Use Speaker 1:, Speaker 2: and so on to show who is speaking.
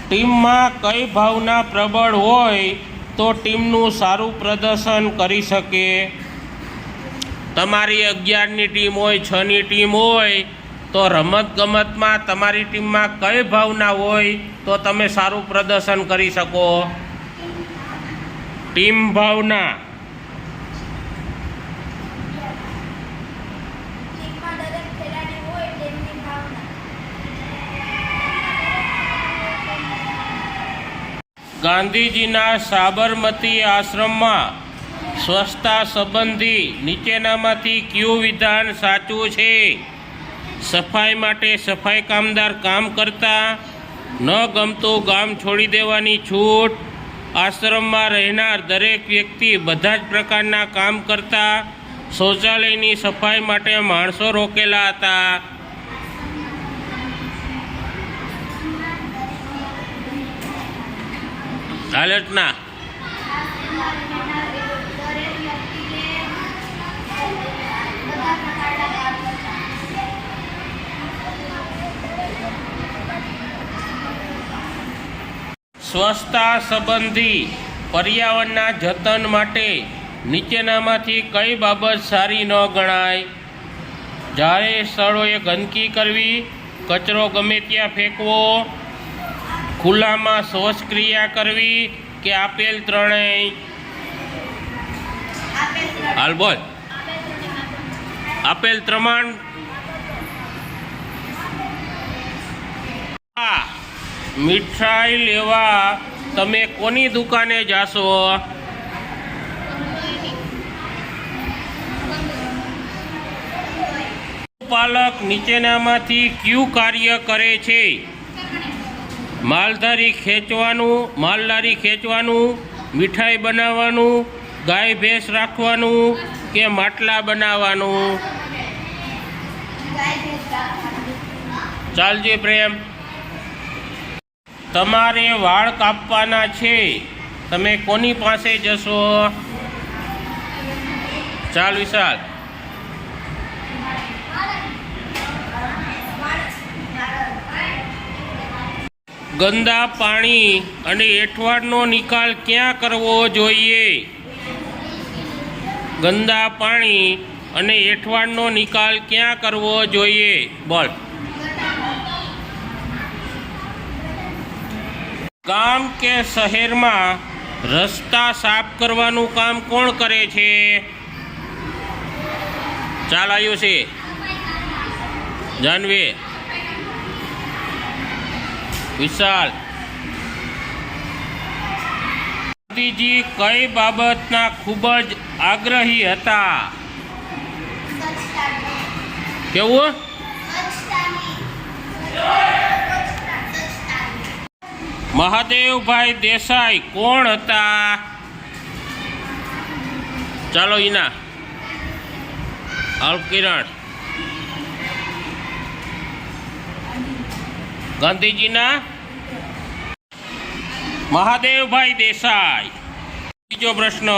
Speaker 1: ટીમમાં કઈ ભાવના પ્રબળ હોય તો ટીમનું સારું પ્રદર્શન કરી શકે? તમારી 11ની ટીમ હોય, 6ની ટીમ હોય તો રમતગમતમાં તમારી ટીમમાં કઈ ભાવના હોય તો તમે સારું પ્રદર્શન કરી શકો? ટીમ ભાવના. ગાંધીજીના સાબરમતી આશ્રમમાં સ્વચ્છતા સંબંધી નીચેનામાંથી કયું વિધાન સાચું છે? સફાઈ માટે સફાઈ કામદાર કામ કરતા, ન ગમતું ગામ છોડી દેવાની છૂટ, આશ્રમમાં રહેનાર દરેક વ્યક્તિ બધા જ પ્રકારના કામ કરતા, શૌચાલયની સફાઈ માટે માણસો રોકેલા હતા. હાલતના સ્વચ્છતા સંબંધી પર્યાવરણના જતન માટે નીચેનામાંથી કઈ બાબત સારી ન ગણાય? જાહેર સ્થળોએ ગંદકી કરવી, કચરો ગમે ત્યાં ફેંકવો, ખુલ્લામાં શૌચક્રિયા કરવી કે આપેલ ત્રણેય? હાલ બોલ. આપેલ ત્રમાણ. મીઠાઈ લેવા તમે કોની દુકાને જાશો? પાલક નીચેનામાંથી કયું કાર્ય કરે છે? માલધારી ખેંચવાનું, મીઠાઈ બનાવવાનું, ગાય ભેંસ રાખવાનું કે માટલા બનાવવાનું? ચાલજે પ્રેમ. તમારે વાળ કાપવાના છે, તમે કોની પાસે જશો? ચાલ વિશાલ. ગંદા પાણી અને એંઠવાડનો નિકાલ ક્યાં કરવો જોઈએ? ગંદા પાણી અને એંઠવાડનો નિકાલ ક્યાં કરવો જોઈએ? બોલ. ગામ કે શહેરમાં રસ્તા સાફ કરવાનું કામ કોણ કરે છે? ચાલ આવ્યું છે જાનવી. વિશાલ. ગાંધીજી કઈ બાબતના ખૂબ જ આગ્રહી હતા? કેવું? મહાદેવભાઈ દેસાઈ કોણ હતા? ચાલો ઈના. કિરણ. ગાંધીજીના મહાદેવભાઈ દેસાઈ. બીજો પ્રશ્ન,